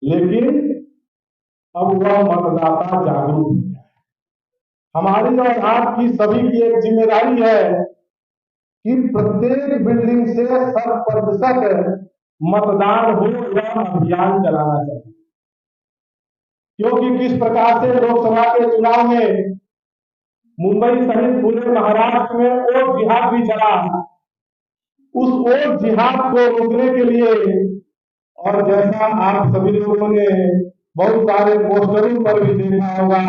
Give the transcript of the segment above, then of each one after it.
लेकिन अब वह मतदाता जागरूक हो गया है। हमारी और आपकी सभी की एक जिम्मेदारी है कि प्रत्येक बिल्डिंग से 100% मतदान हो, यह अभियान चलाना चाहिए। क्योंकि किस प्रकार से लोकसभा के चुनाव में मुंबई सहित पूरे महाराष्ट्र में वोट जिहाद भी चला, उस वोट जिहाद को रोकने के लिए, और जैसा आप सभी लोगों ने बहुत सारे पोस्टरों पर भी देखा होगा,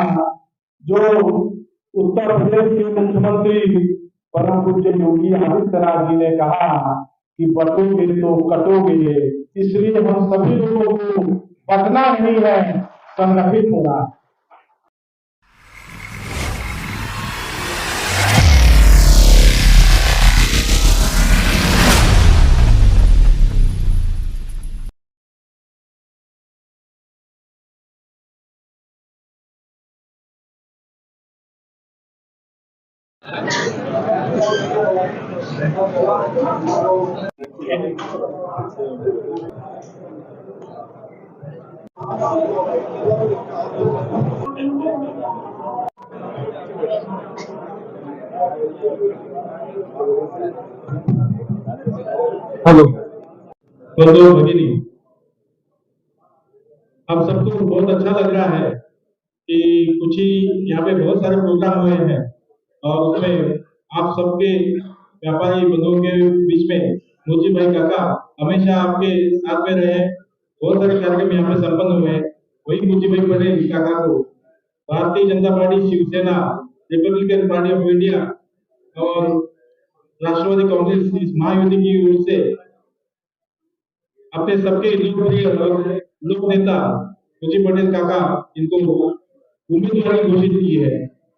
जो उत्तर प्रदेश के मुख्यमंत्री परम पूज्य योगी आदित्यनाथ जी ने कहा कि बटोगे तो कटोगे, इसलिए हम सभी लोगों को बटना नहीं है, संगठित होना। हेलो तो भगिनी, हम सबको बहुत अच्छा लग रहा है कि कुछ ही यहाँ पे बहुत सारे प्रोग्राम हुए हैं और उसमें आप सबके व्यापारी बंधुओं के बीच में मुझे भाई काका हमेशा आपके साथ में रहे। बहुत सारे कार्यक्रम यहाँ पे संपन्न हुए। वही मुझे भाई पटेल काका को Bharatiya Janata Party, Shiv Sena, Republican Party of India और राष्ट्रवादी कांग्रेस इस महायुति की ओर से अपने सबके लोकप्रिय लोक नेता मुझे पटेल काका इनको उम्मीदवार घोषित की है।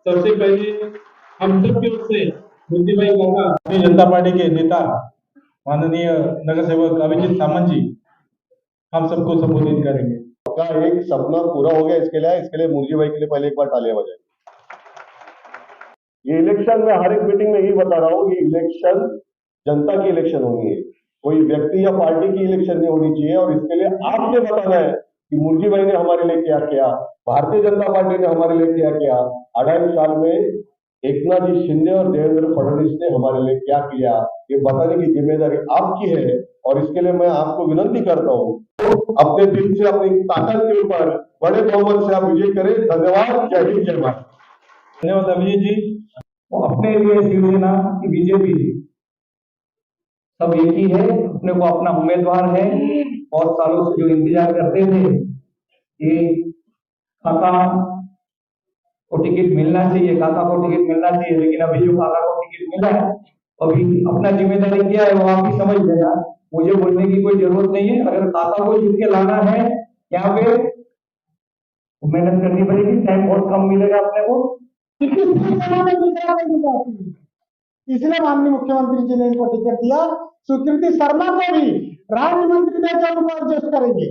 सबसे पहले हम सबकी ओर से मुझे भाई काका भारतीय जनता पार्टी के नेता माननीय नगर सेवक अभिजीत सामंत जी हम सबको संबोधित करेंगे। का एक सपना पूरा हो गया। इसके लिए मुर्जी भाई के लिए पहले एक बार तालियां बजाएं। ये इलेक्शन में हर एक मीटिंग में यही बता रहा हूँ, ये इलेक्शन जनता की इलेक्शन होनी है, कोई व्यक्ति या पार्टी की इलेक्शन नहीं होनी चाहिए। और इसके लिए आपने बताना है कि मुर्जी भाई ने हमारे लिए क्या किया, भारतीय जनता पार्टी ने हमारे लिए क्या किया, 2.5 साल में एकनाथ जी शिंदे और देवेंद्र फडणवीस ने हमारे लिए क्या किया, ये बताने की जिम्मेदारी आपकी है। और इसके लिए मैं आपको विनती करता हूँ, तो अपने दिल से, अपनी ताकत के ऊपर बड़े बहुमत से आप विजय करें। धन्यवाद। जय हिंद, जय भारत। धन्यवाद अभिजीत जी। अपने लिए शिवसेना की बीजेपी सब एक ही है, अपने को अपना उम्मीदवार है और सालों से जो इंतजार करते थे कि काका को टिकट मिलना चाहिए, काका को टिकट मिलना चाहिए, लेकिन अभी जो काका को टिकट मिला है, अभी अपना जिम्मेदारी क्या है वो आप ही समझ लेना, मुझे बोलने की कोई जरूरत नहीं है। अगर काका को जीत के लाना है यहाँ पे मेहनत करनी पड़ेगी, टाइम बहुत कम मिलेगा अपने को, इसलिए माननीय मुख्यमंत्री जी ने इनको टिकट दिया। सुकृति शर्मा को भी राज्य मंत्री देकर उनको एडजस्ट करेंगे।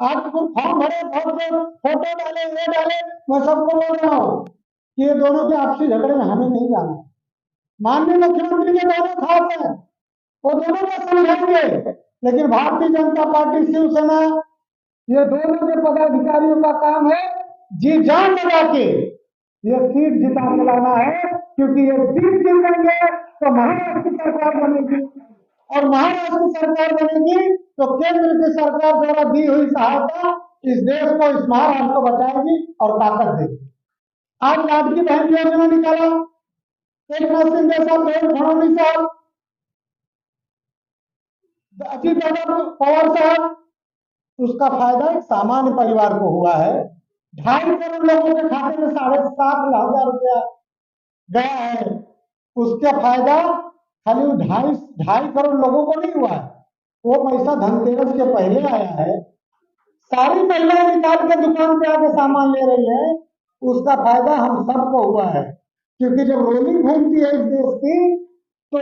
आप फॉर्म भरे, फोटो डाले, ये डाले, मैं सबको बोल रहा हूँ कि ये दोनों के आपसी झगड़े में हमें नहीं जाना। माननीय मुख्यमंत्री के दोनों खास है, वो दोनों को समझाएंगे, लेकिन भारतीय जनता पार्टी, शिवसेना, ये दोनों के पदाधिकारियों का काम है जी जान लगा के ये सीट जिता के लाना है, क्योंकि ये सीट जीतेंगे तो महाराष्ट्र की सरकार बनेगी, और महाराष्ट्र की सरकार बनेगी तो केंद्र की सरकार द्वारा दी हुई सहायता इस देश को, इस महाराष्ट्र को बचाएगी और ताकत देगी। आज लाडकी बहन योजना निकाला, एकनाथ शिंदे साहब, देवेंद्र फडणवीस साहब, अजीत पवार साहब, उसका फायदा एक सामान्य परिवार को हुआ है। 2.5 करोड़ लोगों के खाते में 7,50,000 रुपया गया है, उसका फायदा खाली 2.5 करोड़ लोगों को नहीं हुआ है, वो पैसा धनतेरस के पहले आया है। सारी महिलाएं निकाल के दुकान पे आके सामान ले रही है, उसका फायदा हम सबको हुआ है। क्योंकि जब रोलिंग घूमती है इस देश की, तो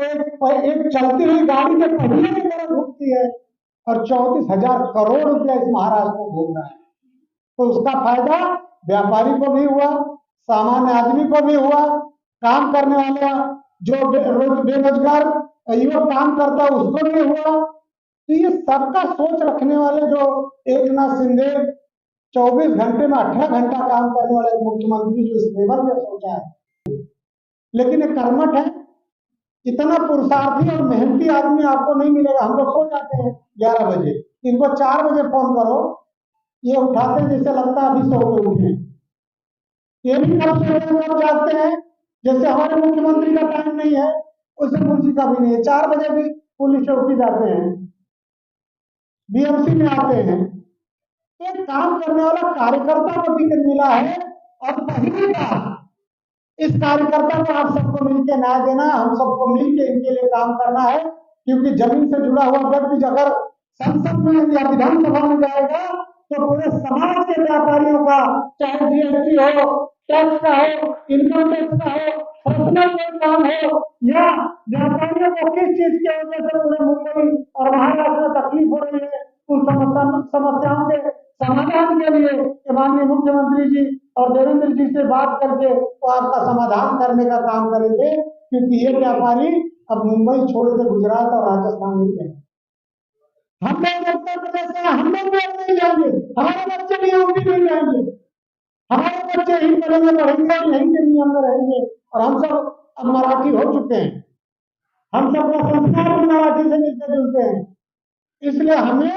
एक चलती हुई गाड़ी के पहिए की तरह घूमती है, और 34,000 करोड़ रुपया इस महाराष्ट्र को घूम रहा है। तो उसका फायदा व्यापारी को भी हुआ, सामान्य आदमी को भी हुआ, काम करने वाला जो बेरोजगार युवक काम करता है उसको भी हुआ, तो ये सबका सोच रखने वाले जो एकनाथ शिंदे 24 घंटे में 18 घंटा काम करने वाले मुख्यमंत्री जो इस लेवल में सोचा है, लेकिन ये कर्मठ है। इतना पुरुषार्थी और मेहनती आदमी आपको नहीं मिलेगा। हम लोग सो जाते हैं 11 बजे, इनको 4 बजे फोन करो, ये उठाते हैं जैसे लगता है अभी सो के उठे। ये भी कब सोते हैं कब जागते हैं, जैसे हमारे मुख्यमंत्री का टाइम नहीं है उसे मुंशी का भी नहीं है। 4 बजे भी पुलिस चौकी जाते हैं, बीएमसी में आते हैं। एक काम करने वाला कार्यकर्ता को टिकट मिला है और पहली बार इस कार्यकर्ता को आप सबको मिलकर न्याय देना है, हम सबको मिलकर इनके लिए काम करना है। क्योंकि जमीन से जुड़ा हुआ व्यक्ति अगर संसद में या विधानसभा में जाएगा तो पूरे समाज के व्यापारियों का, चाहे जीएसटी हो, टैक्स का हो, इनकम टैक्स का हो, पर्सनल कोई काम हो, या व्यापारियों को किस चीज की वजह से पूरे मुंबई और महाराष्ट्र में तकलीफ हो रही है, उन समस्याओं के समाधान के लिए माननीय मुख्यमंत्री जी और देवेंद्र जी से बात करके वो आपका समाधान करने का काम करेंगे। क्योंकि ये व्यापारी अब मुंबई छोड़ के गुजरात और राजस्थान में गए। हम लोग उत्तर प्रदेश से हम लोग भी नहीं जाएंगे, हमारे बच्चे भी यूपी नहीं जाएंगे, हमारे बच्चे यही पढ़ेंगे पढ़ेंगे और यहीं के नियम में रहेंगे। और हम सब अब मराठी हो चुके हैं, हम सबका संस्कार भी मराठी से मिलते जुलते हैं। इसलिए हमें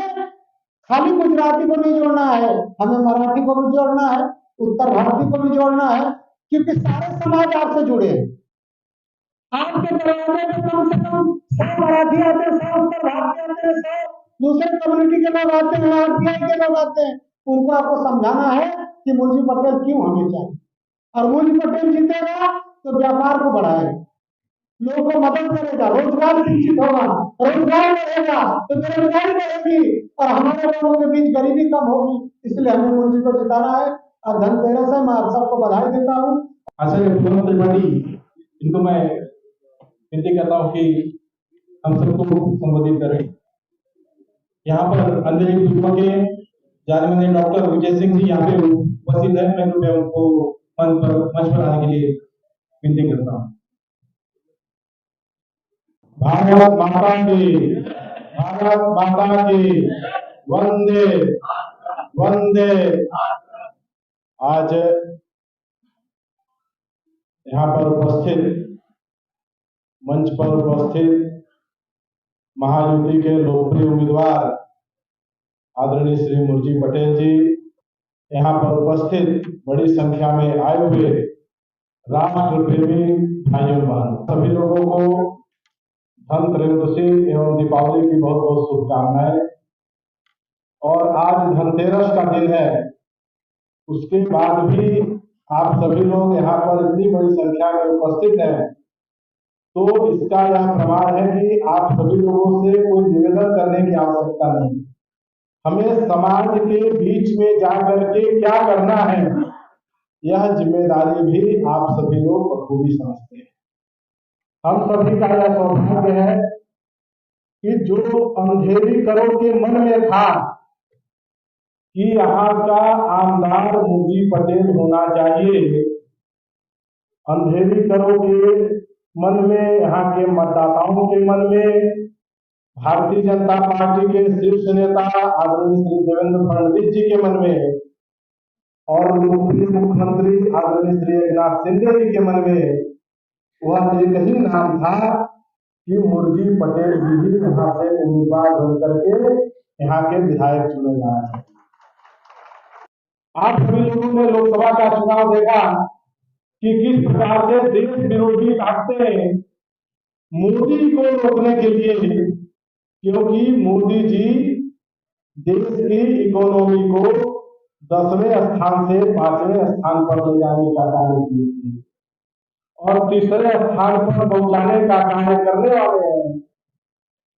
खाली गुजराती को नहीं जोड़ना है, हमें मराठी को भी जोड़ना है, उत्तर भारतीय को भी जोड़ना है। क्योंकि सारे समाज आपसे जुड़े हैं। आपके दरवाजे में कम से कम 100 मराठी आते हैं, 100 उत्तर भारतीय आते हैं, 100 दूसरे कम्युनिटी के लोग आते हैं, आरटीआई के लोग आते हैं। उनको आपको समझाना है कि मुंशी पटेल क्यों हमें चाहिए। और मुंशी पटेल जीतेगा तो व्यापार को बढ़ाएगा, लोगों को मदद करेगा, रोजगार शिक्षित होगा, रोजगार बढ़ेगा तो बेरोजगारी बढ़ेगी और हमारे लोगों के बीच गरीबी कम होगी। इसलिए हमें मुंशी को जिताना है। और धनतेरस है, मैं आप सबको बधाई देता हूँ। आचार्य त्रिपाठी, इनको मैं विनती करता हूँ कि हम सबको संबोधित करें। यहाँ पर अंजलि के जाने डॉक्टर विजय सिंह जी यहाँ पे उपस्थित है। मैं उनको मंच पर आने के लिए विनती करता हूँ। भारत माता की, भारत माता की, वंदे वंदे। आज यहाँ पर उपस्थित, मंच पर उपस्थित महायुति के लोकप्रिय उम्मीदवार आदरणीय श्री मुर्जी पटेल जी, यहाँ पर उपस्थित बड़ी संख्या में आए हुए राष्ट्र प्रेमी भाइयों बहनों, सभी लोगों को धनत्रयोदशी एवं दीपावली की बहुत बहुत शुभकामनाएं। और आज धनतेरस का दिन है, उसके बाद भी आप सभी लोग यहाँ पर इतनी बड़ी संख्या में उपस्थित हैं, तो इसका यह प्रमाण है कि आप सभी लोगों से कोई निवेदन करने की आवश्यकता नहीं। हमें समाज के बीच में जाकर के क्या करना है, यह जिम्मेदारी भी आप सभी लोग बखूबी समझते हैं। हम सभी का यह सौभाग्य है कि जो अंधेरी करों के मन में था कि यहाँ का आमदार मुर्जी पटेल होना चाहिए, अंधेरी करों के मन में, यहाँ के मतदाताओं के मन में, भारतीय जनता पार्टी के शीर्ष नेता आदरणीय श्री देवेंद्र फडणवीस जी के मन में और मुख्यमंत्री आदरणीय श्री एकनाथ शिंदे जी के मन में वह एक ही नाम था कि मुर्जी पटेल जी ही यहाँ से उम्मीदवार बन करके यहाँ के विधायक चुने जाना चाहिए। आप सभी लोगों ने लोकसभा का चुनाव देखा कि किस प्रकार से देश विरोधी ताकतें मोदी को रोकने के लिए, क्योंकि मोदी जी देश की इकोनॉमी को 10वें स्थान से 5वें स्थान पर ले जाने का कार्य किए थे और 3रे स्थान पर पहुंचाने का कार्य करने वाले हैं।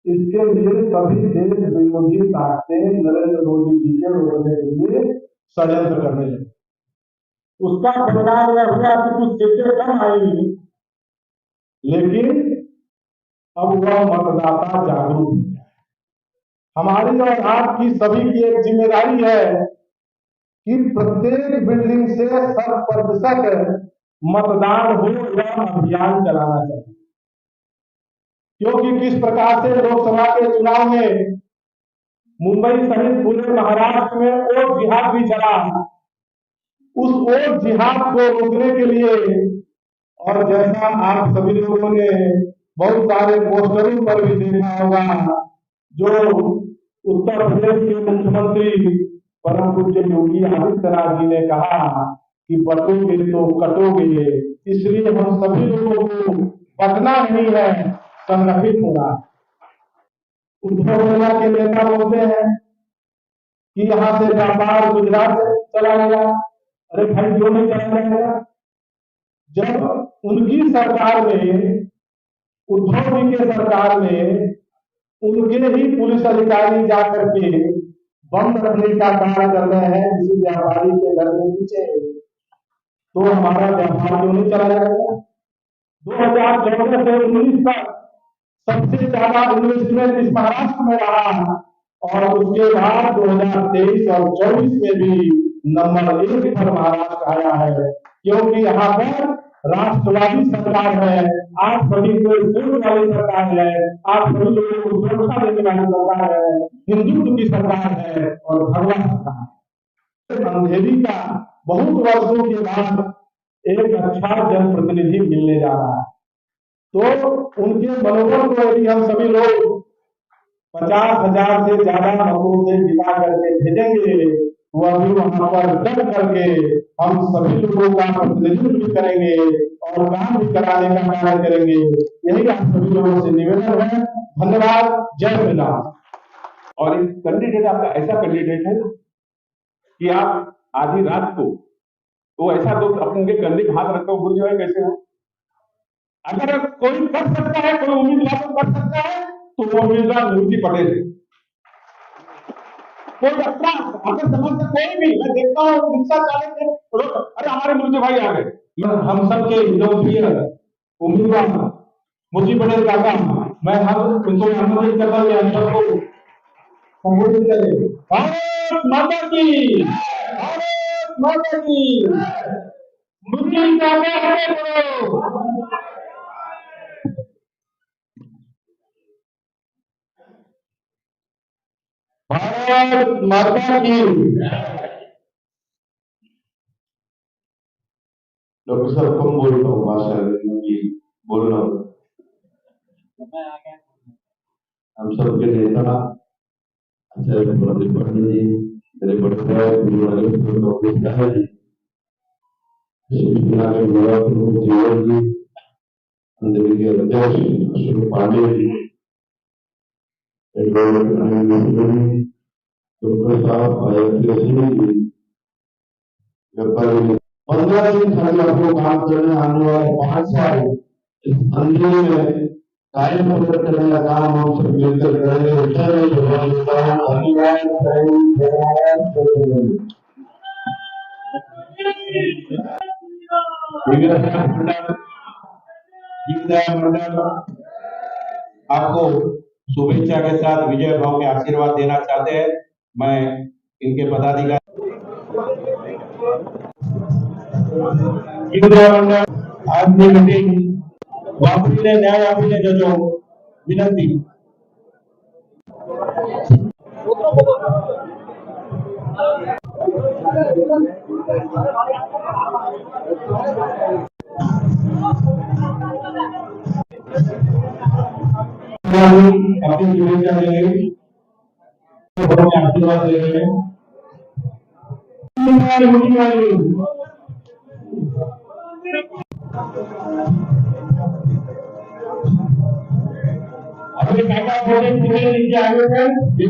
इसके लिए सभी देश विरोधी ताकतें नरेंद्र मोदी जी के रोकने के लिए षड्यंत्र करने लगे। उसका परिणाम यह हुआ कि कुछ सीटें कम आई, लेकिन अब वह मतदाता जागरूक हो गया है। हमारी और आपकी सभी की एक जिम्मेदारी है कि प्रत्येक बिल्डिंग से 100% मतदान हो, यह अभियान चलाना चाहिए। क्योंकि किस प्रकार से लोकसभा के चुनाव में मुंबई सहित पूरे महाराष्ट्र में वोट जिहाद भी चला। उस वोट जिहाद को रोकने के लिए, और जैसा आप सभी लोगों ने बहुत सारे पोस्टरों पर भी देखा होगा, जो उत्तर प्रदेश के मुख्यमंत्री परम पूज्य योगी आदित्यनाथ जी ने कहा कि बटोगे तो कटोगे, इसलिए हम सभी लोगों को बटना नहीं है, संगठित होना। उद्धव सेना के नेता बोलते हैं कि यहाँ से व्यापार गुजरात चला गया। अरे भाई, जो नहीं चला जाएगा। जब उनकी सरकार में, उद्धव जी के सरकार में, उनके ही पुलिस अधिकारी जाकर के बम रखने का कार्य कर रहे हैं किसी व्यापारी के घर के नीचे, तो हमारा व्यापार क्यों नहीं चला जाएगा? 2014 से 19 तक सबसे ज्यादा इन्वेस्टमेंट इस महाराष्ट्र में रहा, और उसके बाद 2023 और 24 में भी नंबर 1 पर महाराष्ट्र आया है, क्योंकि यहाँ पर राष्ट्रवादी सरकार है। आप सभी को सुरक्षा वाली सरकार है, आप सभी लोगों को सुरक्षा देने वाली सरकार है, हिंदुत्व की सरकार है और भगवान सरकार। अंधेरी का बहुत वर्षों के बाद एक अच्छा जनप्रतिनिधि मिलने जा रहा है, तो उनके मनोबल को यदि हम सभी लोग 50,000 से ज्यादा मतों से जिता करके भेजेंगे, वह भी वहां पर डट करके हम सभी लोगों का प्रतिनिधित्व भी करेंगे और काम भी कराने का कार्य करेंगे। यही आप सभी लोगों से निवेदन है। धन्यवाद। जय श्री राम। और एक कैंडिडेट आपका ऐसा कैंडिडेट है कि आप आधी रात को तो ऐसा तो अपने कंधे पे हाथ रखकर भूल जाए कैसे हो। अगर कोई कर सकता है, कोई उम्मीदवार को कर सकता है, तो वो उम्मीदवार मूर्ति पटेल है। कोई अपना अगर समझ से कोई भी, मैं देखता हूँ रिक्शा चालक, अरे हमारे मूर्ति भाई आ गए। हम सबके लोकप्रिय उम्मीदवार मूर्ति पटेल का काम, मैं हम उनको आमंत्रित करता हूँ हम सबको संबोधित करें। भारत माता की, भारत माता की, मुस्लिम भारत माता की। डॉक्टर साहब कम बोल रहा हूँ, भाषा बोल रहा हूँ। हम सबके नेता आचार्य प्रदीप पाटिल जी, मेरे बड़े भाई गुरु जी, शिवसेना के युवा प्रमुख जीवन जी, अंधेरी के अध्यक्ष अशोक पांडे जी, डॉक्टर साहब अयोध्या जी, 15 दिन खाली आपको काम करने, आने वाले 5 साल इस अंधेरे में कायम करने का काम हम सब मिलकर करेंगे। आपको शुभेच्छा के साथ विजय भाव के आशीर्वाद देना चाहते हैं। मैं इनके पदाधिकारी आज की मीटिंग वापरीने न्याय आपीने जजो विनंती। अपनी शुभेच्छा देंगे, आशीर्वाद दे रहे हैं। अपने काका बोले आगे